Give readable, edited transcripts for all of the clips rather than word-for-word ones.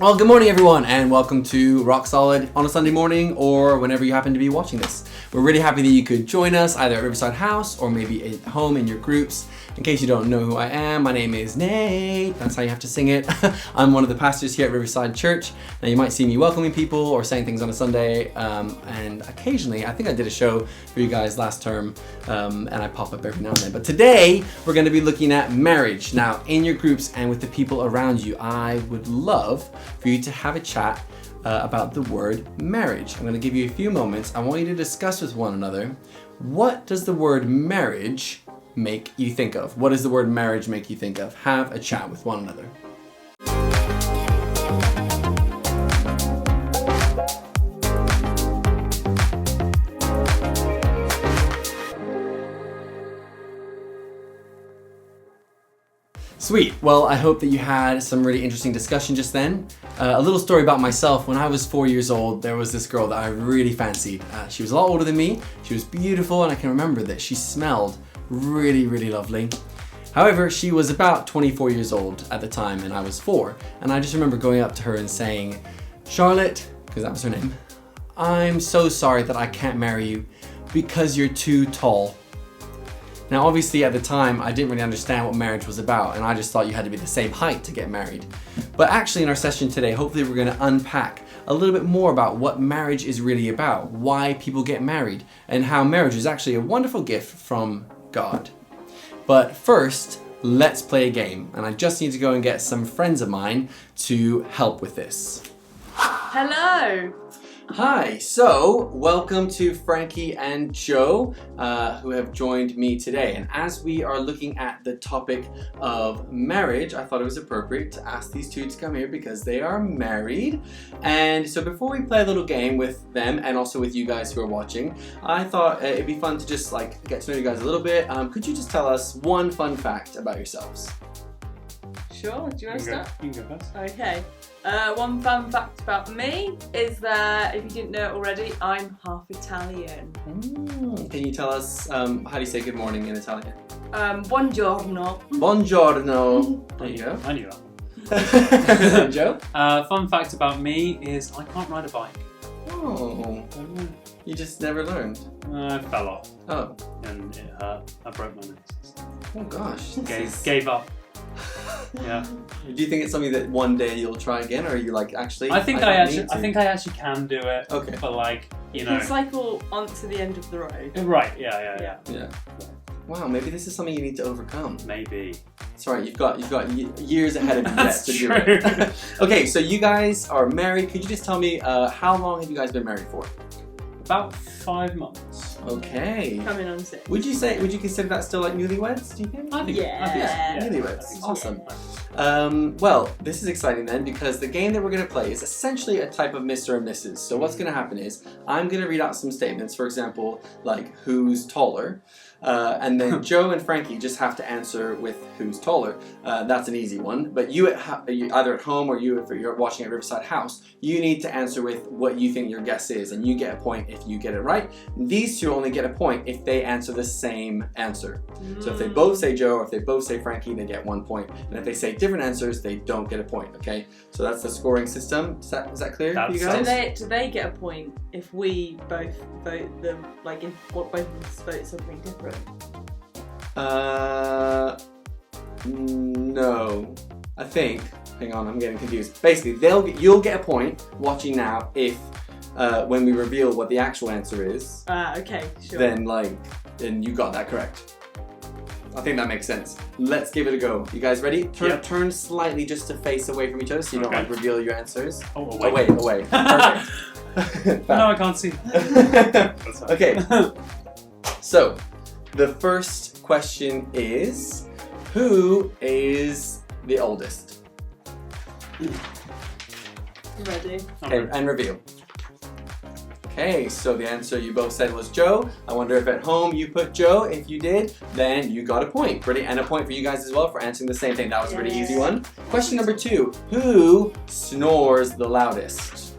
Well, good morning everyone and welcome to Rock Solid on a Sunday morning or whenever you happen to be watching this. We're really happy that you could join us either at Riverside House or maybe at home in your groups. In case you don't know who I am, my name is Nate. That's how you have to sing it. I'm one of the pastors here at Riverside Church. Now you might see me welcoming people or saying things on a Sunday, and occasionally, I think I did a show for you guys last term, and I pop up every now and then. But today, we're going to be looking at marriage. Now, in your groups and with the people around you, I would love for you to have a chat about the word marriage. I'm going to give you a few moments. I want you to discuss with one another, what does the word marriage make you think of? What does the word marriage make you think of? Have a chat with one another. Sweet. Well, I hope that you had some really interesting discussion just then. A little story about myself. When I was 4 years old, there was this girl that I really fancied. She was a lot older than me. She was beautiful, and I can remember that she smelled really, really lovely. However, she was about 24 years old at the time, and I was 4. And I just remember going up to her and saying, "Charlotte," because that was her name, "I'm so sorry that I can't marry you because you're too tall." Now, obviously at the time, I didn't really understand what marriage was about, and I just thought you had to be the same height to get married. But actually in our session today, hopefully we're going to unpack a little bit more about what marriage is really about, why people get married, and how marriage is actually a wonderful gift from God. But first, let's play a game, and I just need to go and get some friends of mine to help with this. Hello! Hi, so welcome to Frankie and Joe, who have joined me today. And as we are looking at the topic of marriage, I thought it was appropriate to ask these two to come here because they are married. And so before we play a little game with them and also with you guys who are watching, I thought it'd be fun to just get to know you guys a little bit. Could you just tell us one fun fact about yourselves? Sure, do you want to start? You can go first. Okay. One fun fact about me is that, if you didn't know it already, I'm half Italian. Can you tell us how do you say good morning in Italian? Buongiorno. Buongiorno. There you go. I knew that. Joe? Fun fact about me is I can't ride a bike. Oh, you just never learned. I fell off Oh. and it hurt. I broke my nose. Oh gosh. Gave up. Yeah. Do you think it's something that one day you'll try again, or are you actually? I think I actually can do it. Okay. But You can cycle onto the end of the road. Right. Yeah. Wow, maybe this is something you need to overcome. Maybe. It's alright. You've got years ahead of you yet That's to true. do it. Okay, so you guys are married. Could you just tell me how long have you guys been married for? About 5 months. Okay. Coming on 6. Would you consider that still like newlyweds, do you think? I think. Yeah. Newlyweds. I think so. Awesome. Well, this is exciting then because the game that we're going to play is essentially a type of Mr. and Mrs. So what's going to happen is I'm going to read out some statements, for example, like who's taller, and then Joe and Frankie just have to answer with who's taller. That's an easy one. But you either at home or if you're watching at Riverside House, you need to answer with what you think your guess is, and you get a point if you get it right. These two only get a point if they answer the same answer. So if they both say Joe or if they both say Frankie, they get 1 point. And if they say different answers, they don't get a point, okay? So that's the scoring system. Is that clear for you guys? Do they get a point if we both vote them, if both of us vote something different? No. I think, hang on, I'm getting confused. Basically, you'll get a point watching now if when we reveal what the actual answer is. Okay, sure. Then you got that correct. I think that makes sense. Let's give it a go. You guys ready? Turn slightly just to face away from each other so you don't reveal your answers. Oh, away. Perfect. No, I can't see. Okay. So, the first question is, who is the oldest? Ready? Okay, and reveal. Okay, so the answer you both said was Joe. I wonder if at home you put Joe. If you did, then you got a point. Pretty, and a point for you guys as well for answering the same thing. That was a pretty easy one. Question number 2. Who snores the loudest?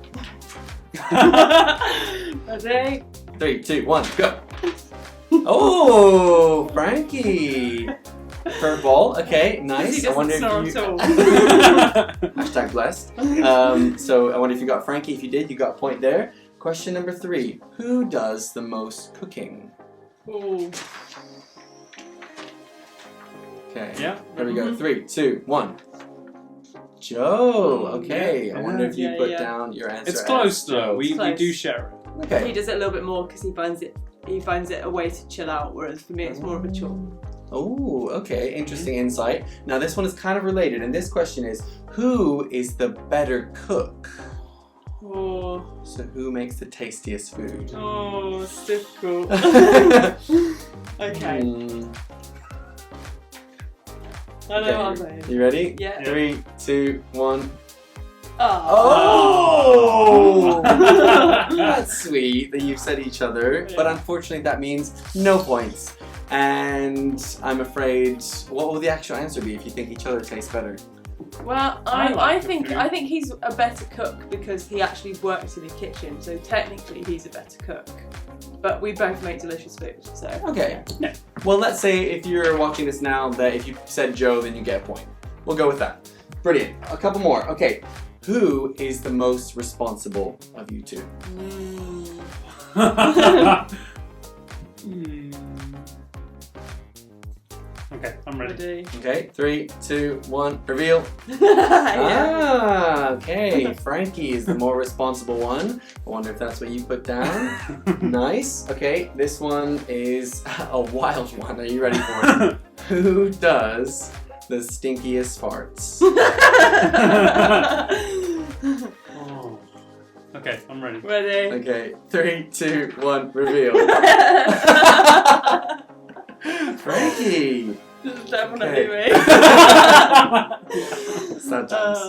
Ready? 3, 2, 1, go. Oh, Frankie. Curveball. Okay, He nice. I doesn't wonder snore if at all. Hashtag blessed. So I wonder if you got Frankie. If you did, you got a point there. Question number 3. Who does the most cooking? Ooh. Okay. Yeah. Here we go. 3, 2, 1. Joe. Okay. Yeah. I wonder if you Yeah, put yeah. down your answer. It's close as though. Joe. We Close. do share it. Okay. He does it a little bit more because he finds it a way to chill out, whereas for me it's more of a chore. Oh, okay. Interesting insight. Now this one is kind of related, and this question is, who is the better cook? Oh, So who makes the tastiest food? oh, it's difficult. Okay, Hmm. I know what I'm saying. You ready? Yeah. 3, 2, 1. Oh. Oh! That's sweet that you've said each other, but unfortunately that means no points. And I'm afraid, what will the actual answer be if you think each other tastes better? Well, I like I the think food. he's a better cook because he actually works in the kitchen, so technically he's a better cook. But we both make delicious food, so. Okay. Yeah. Well, let's say if you're watching this now that if you said Joe, then you get a point. We'll go with that. Brilliant. A couple more. Okay. Who is the most responsible of you two? Okay, I'm ready. Okay. 3, 2, 1. Reveal. Yeah. Ah, okay. Frankie is the more responsible one. I wonder if that's what you put down. Nice. Okay, this one is a wild one. Are you ready for it? Who does the stinkiest farts? Oh. Okay, I'm ready. Ready? Okay, 3, 2, 1. Reveal. Frankie. This is definitely Okay. me. Sometimes.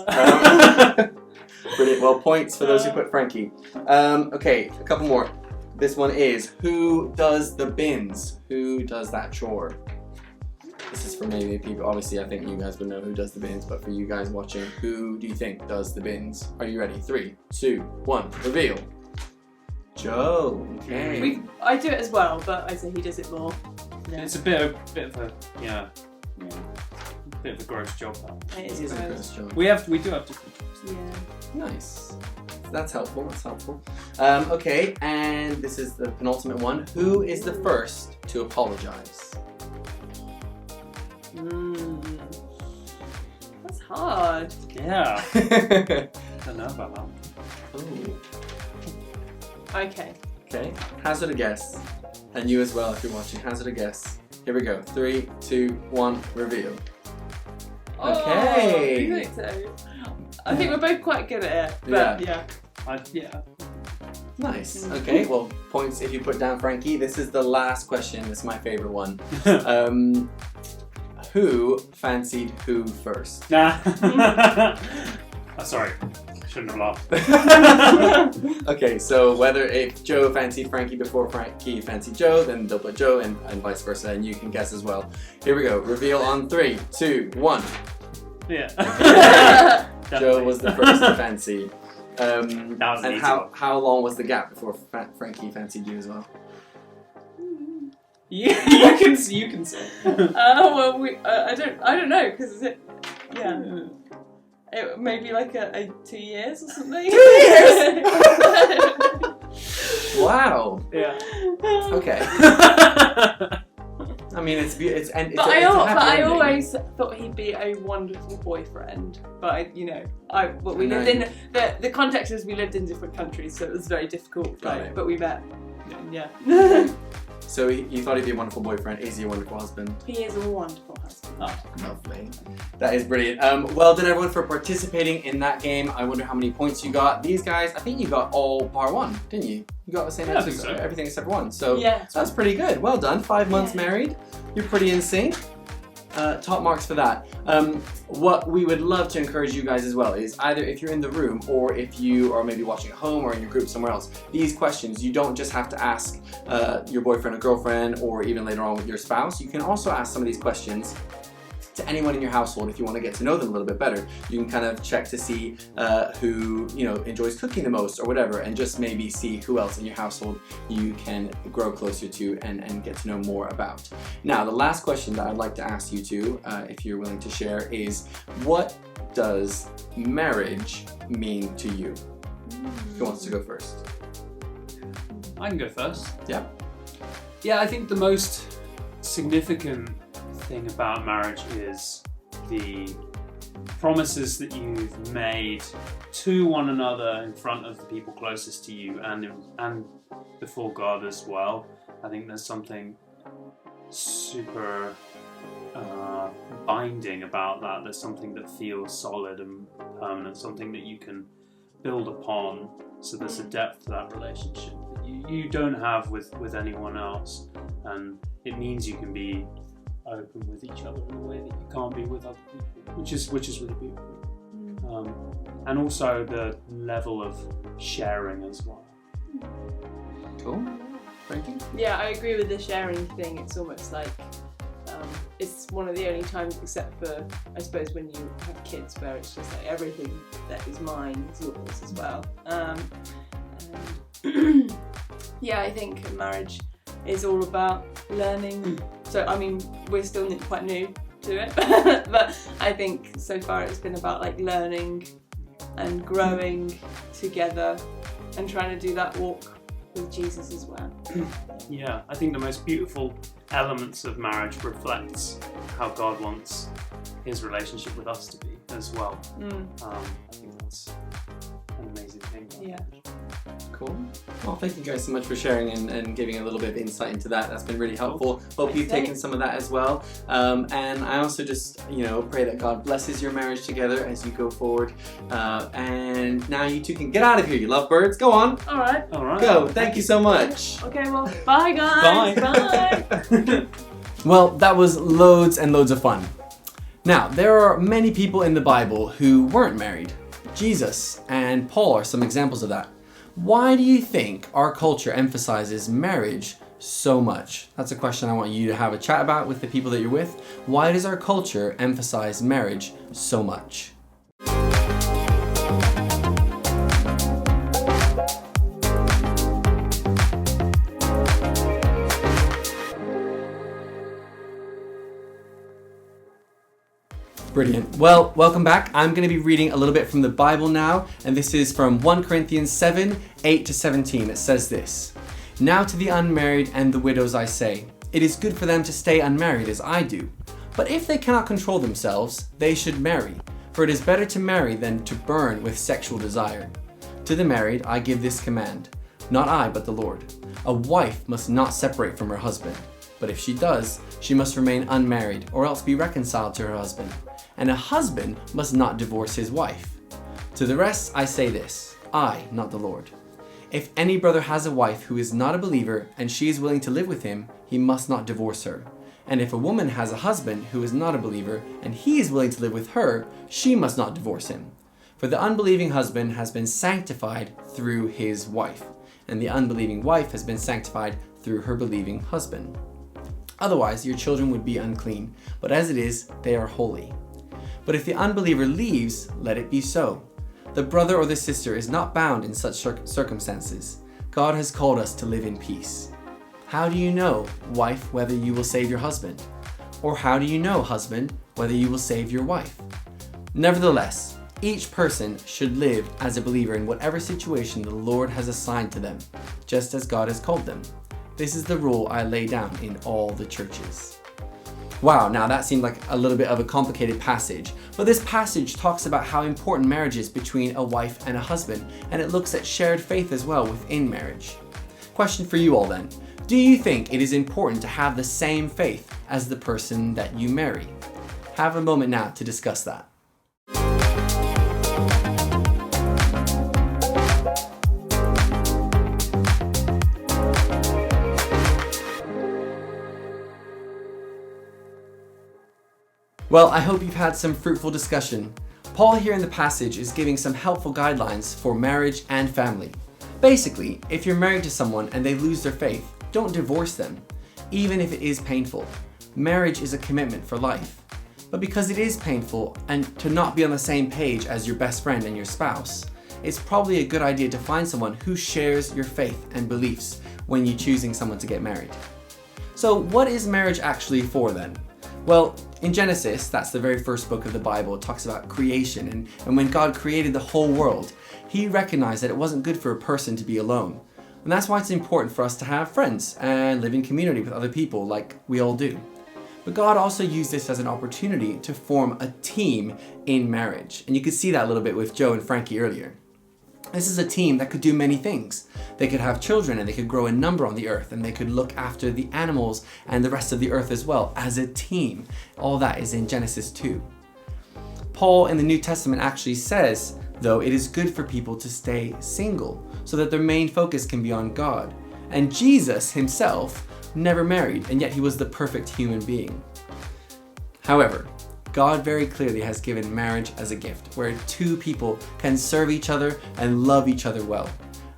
Brilliant. Well, points for those who put Frankie. Okay, a couple more. This one is, who does the bins? Who does that chore? This is for maybe people. Obviously, I think you guys would know who does the bins, but for you guys watching, who do you think does the bins? Are you ready? 3, 2, 1. Reveal. Joe. Okay. I do it as well, but I say he does it more. Yeah. It's a bit of a bit of a gross job. That. It It is is a gross. gross job. We do have different jobs. Yeah. Nice. That's helpful. That's helpful. Okay, and this is the penultimate one. Who is the first to apologize? That's hard. Yeah. I don't know about that. Ooh. Okay. Okay. Hazard a guess, and you as well if you're watching. Hazard a guess. Here we go. 3, 2, 1. Reveal. Okay. Oh, you think so? I think we're both quite good at it. But yeah. Yeah. Nice. Okay. Well, points if you put down Frankie. This is the last question. This is my favorite one. Who fancied who first? Nah. Oh, sorry. Shouldn't have laughed. Okay, so whether if Joe fancied Frankie before Frankie fancied Joe, then they'll put Joe and vice versa, and you can guess as well. Here we go. Reveal on 3, 2, 1. Yeah. Joe was the first to fancy. That was an And easy how one. how long was the gap before Frankie fancied you as well? You can say. Well, I don't know because it maybe like a 2 years or something. 2 years? Wow. Yeah. Okay. I mean, it's and But it's I a happy ending. always thought he'd be a wonderful boyfriend. But we No. lived in the context is we lived in different countries, so it was very difficult. Got it. But we met. Yeah. So you thought he'd be a wonderful boyfriend. Is he a wonderful husband? He is a wonderful husband. Oh. Lovely. That is brilliant. Well done everyone for participating in that game. I wonder how many points you got. These guys, I think you got all bar 1, didn't you? You got the same Yeah, I answers, think so. everything except 1. So Yeah. that's pretty good. Well done. 5 months Yeah. married. You're pretty in sync. Top marks for that. What we would love to encourage you guys as well is either if you're in the room or if you are maybe watching at home or in your group somewhere else, these questions, you don't just have to ask your boyfriend or girlfriend or even later on with your spouse. You can also ask some of these questions to anyone in your household if you want to get to know them a little bit better. You can kind of check to see who enjoys cooking the most or whatever, and just maybe see who else in your household you can grow closer to and get to know more about. Now, the last question that I'd like to ask you two, if you're willing to share, is what does marriage mean to you? Who wants to go first? I can go first. Yeah. Yeah, I think the most significant thing about marriage is the promises that you've made to one another in front of the people closest to you and before God as well. I think there's something super binding about that. There's something that feels solid and permanent, something that you can build upon. So there's a depth to that relationship that you don't have with anyone else, and it means you can be open with each other in a way that you can't be with other people, which is really beautiful. And also the level of sharing as well. Cool. Frankie? Yeah, I agree with the sharing thing. It's almost like it's one of the only times, except for I suppose when you have kids, where it's just like everything that is mine is yours as well. Yeah, I think marriage is all about learning. So I mean, we're still quite new to it, but I think so far it's been about like learning and growing together and trying to do that walk with Jesus as well. Yeah, I think the most beautiful elements of marriage reflects how God wants his relationship with us to be as well. I think that's an amazing thing. Yeah. Cool. Well, thank you guys so much for sharing and giving a little bit of insight into that. That's been really helpful. Hope you've taken some of that as well. And I also just, pray that God blesses your marriage together as you go forward. And now you two can get out of here, you lovebirds. Go on. All right. Go. Thank you so much. Okay, well, bye guys. Bye. Well, that was loads and loads of fun. Now, there are many people in the Bible who weren't married. Jesus and Paul are some examples of that. Why do you think our culture emphasizes marriage so much? That's a question I want you to have a chat about with the people that you're with. Why does our culture emphasize marriage so much? Brilliant. Well, welcome back. I'm going to be reading a little bit from the Bible now, and this is from 1 Corinthians 7, 8-17. It says this: "Now to the unmarried and the widows I say, it is good for them to stay unmarried as I do. But if they cannot control themselves, they should marry, for it is better to marry than to burn with sexual desire. To the married I give this command, not I but the Lord. A wife must not separate from her husband, but if she does, she must remain unmarried or else be reconciled to her husband. And a husband must not divorce his wife. To the rest I say this, I, not the Lord. If any brother has a wife who is not a believer and she is willing to live with him, he must not divorce her. And if a woman has a husband who is not a believer and he is willing to live with her, she must not divorce him. For the unbelieving husband has been sanctified through his wife, and the unbelieving wife has been sanctified through her believing husband. Otherwise your children would be unclean, but as it is, they are holy. But if the unbeliever leaves, let it be so. The brother or the sister is not bound in such circumstances. God has called us to live in peace. How do you know, wife, whether you will save your husband? Or how do you know, husband, whether you will save your wife? Nevertheless, each person should live as a believer in whatever situation the Lord has assigned to them, just as God has called them. This is the rule I lay down in all the churches." Wow, now that seemed like a little bit of a complicated passage, but this passage talks about how important marriage is between a wife and a husband, and it looks at shared faith as well within marriage. Question for you all then: do you think it is important to have the same faith as the person that you marry? Have a moment now to discuss that. Well, I hope you've had some fruitful discussion. Paul here in the passage is giving some helpful guidelines for marriage and family. Basically, if you're married to someone and they lose their faith, don't divorce them, even if it is painful. Marriage is a commitment for life. But because it is painful and to not be on the same page as your best friend and your spouse, it's probably a good idea to find someone who shares your faith and beliefs when you're choosing someone to get married. So what is marriage actually for then? Well, in Genesis, that's the very first book of the Bible, it talks about creation, and when God created the whole world, he recognized that it wasn't good for a person to be alone. And that's why it's important for us to have friends and live in community with other people like we all do. But God also used this as an opportunity to form a team in marriage. And you could see that a little bit with Joe and Frankie earlier. This is a team that could do many things. They could have children and they could grow in number on the earth and they could look after the animals and the rest of the earth as well as a team. All that is in Genesis 2. Paul in the New Testament actually says, though, it is good for people to stay single so that their main focus can be on God. And Jesus himself never married, and yet he was the perfect human being. However, God very clearly has given marriage as a gift, where two people can serve each other and love each other well.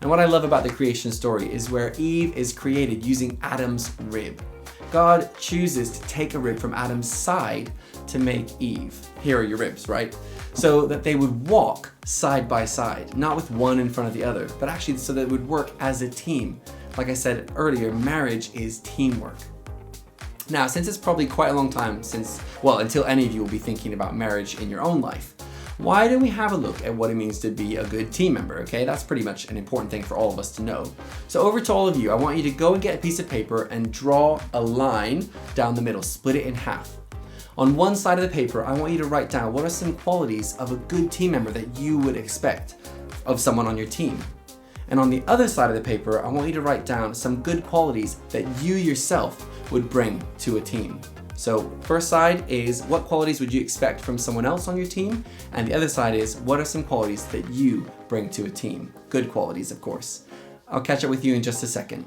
And what I love about the creation story is where Eve is created using Adam's rib. God chooses to take a rib from Adam's side to make Eve. Here are your ribs, right? So that they would walk side by side, not with one in front of the other, but actually so that it would work as a team. Like I said earlier, marriage is teamwork. Now, since it's probably quite a long time until any of you will be thinking about marriage in your own life, why don't we have a look at what it means to be a good team member, okay? That's pretty much an important thing for all of us to know. So over to all of you, I want you to go and get a piece of paper and draw a line down the middle, split it in half. On one side of the paper, I want you to write down what are some qualities of a good team member that you would expect of someone on your team. And on the other side of the paper, I want you to write down some good qualities that you yourself would bring to a team. So first side is what qualities would you expect from someone else on your team? And the other side is what are some qualities that you bring to a team? Good qualities, of course. I'll catch up with you in just a second.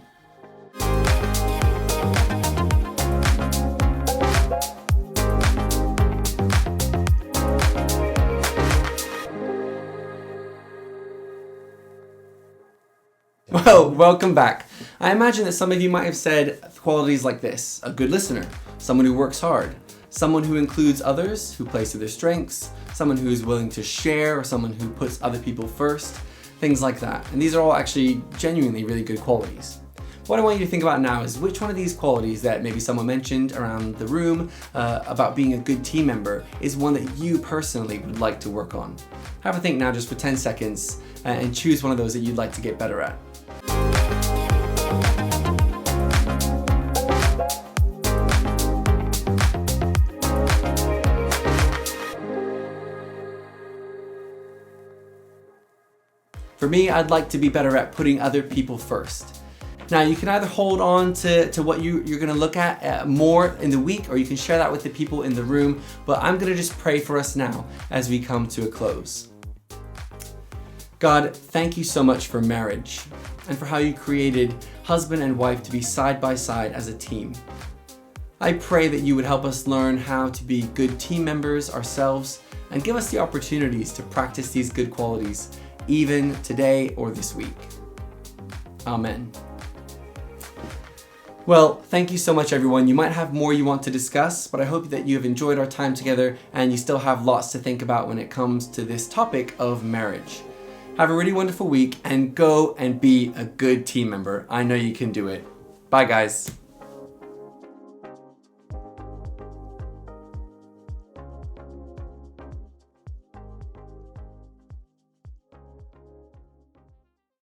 Well, welcome back. I imagine that some of you might have said qualities like this: a good listener, someone who works hard, someone who includes others, who plays to their strengths, someone who is willing to share, or someone who puts other people first, things like that. And these are all actually genuinely really good qualities. What I want you to think about now is which one of these qualities that maybe someone mentioned around the room about being a good team member is one that you personally would like to work on. Have a think now just for 10 seconds and choose one of those that you'd like to get better at. For me, I'd like to be better at putting other people first. Now, you can either hold on to what you're going to look at more in the week, or you can share that with the people in the room, but I'm going to just pray for us now as we come to a close. God, thank you so much for marriage and for how you created husband and wife to be side by side as a team. I pray that you would help us learn how to be good team members ourselves and give us the opportunities to practice these good qualities even today or this week. Amen. Well, thank you so much, everyone. You might have more you want to discuss, but I hope that you have enjoyed our time together and you still have lots to think about when it comes to this topic of marriage. Have a really wonderful week and go and be a good team member. I know you can do it. Bye, guys.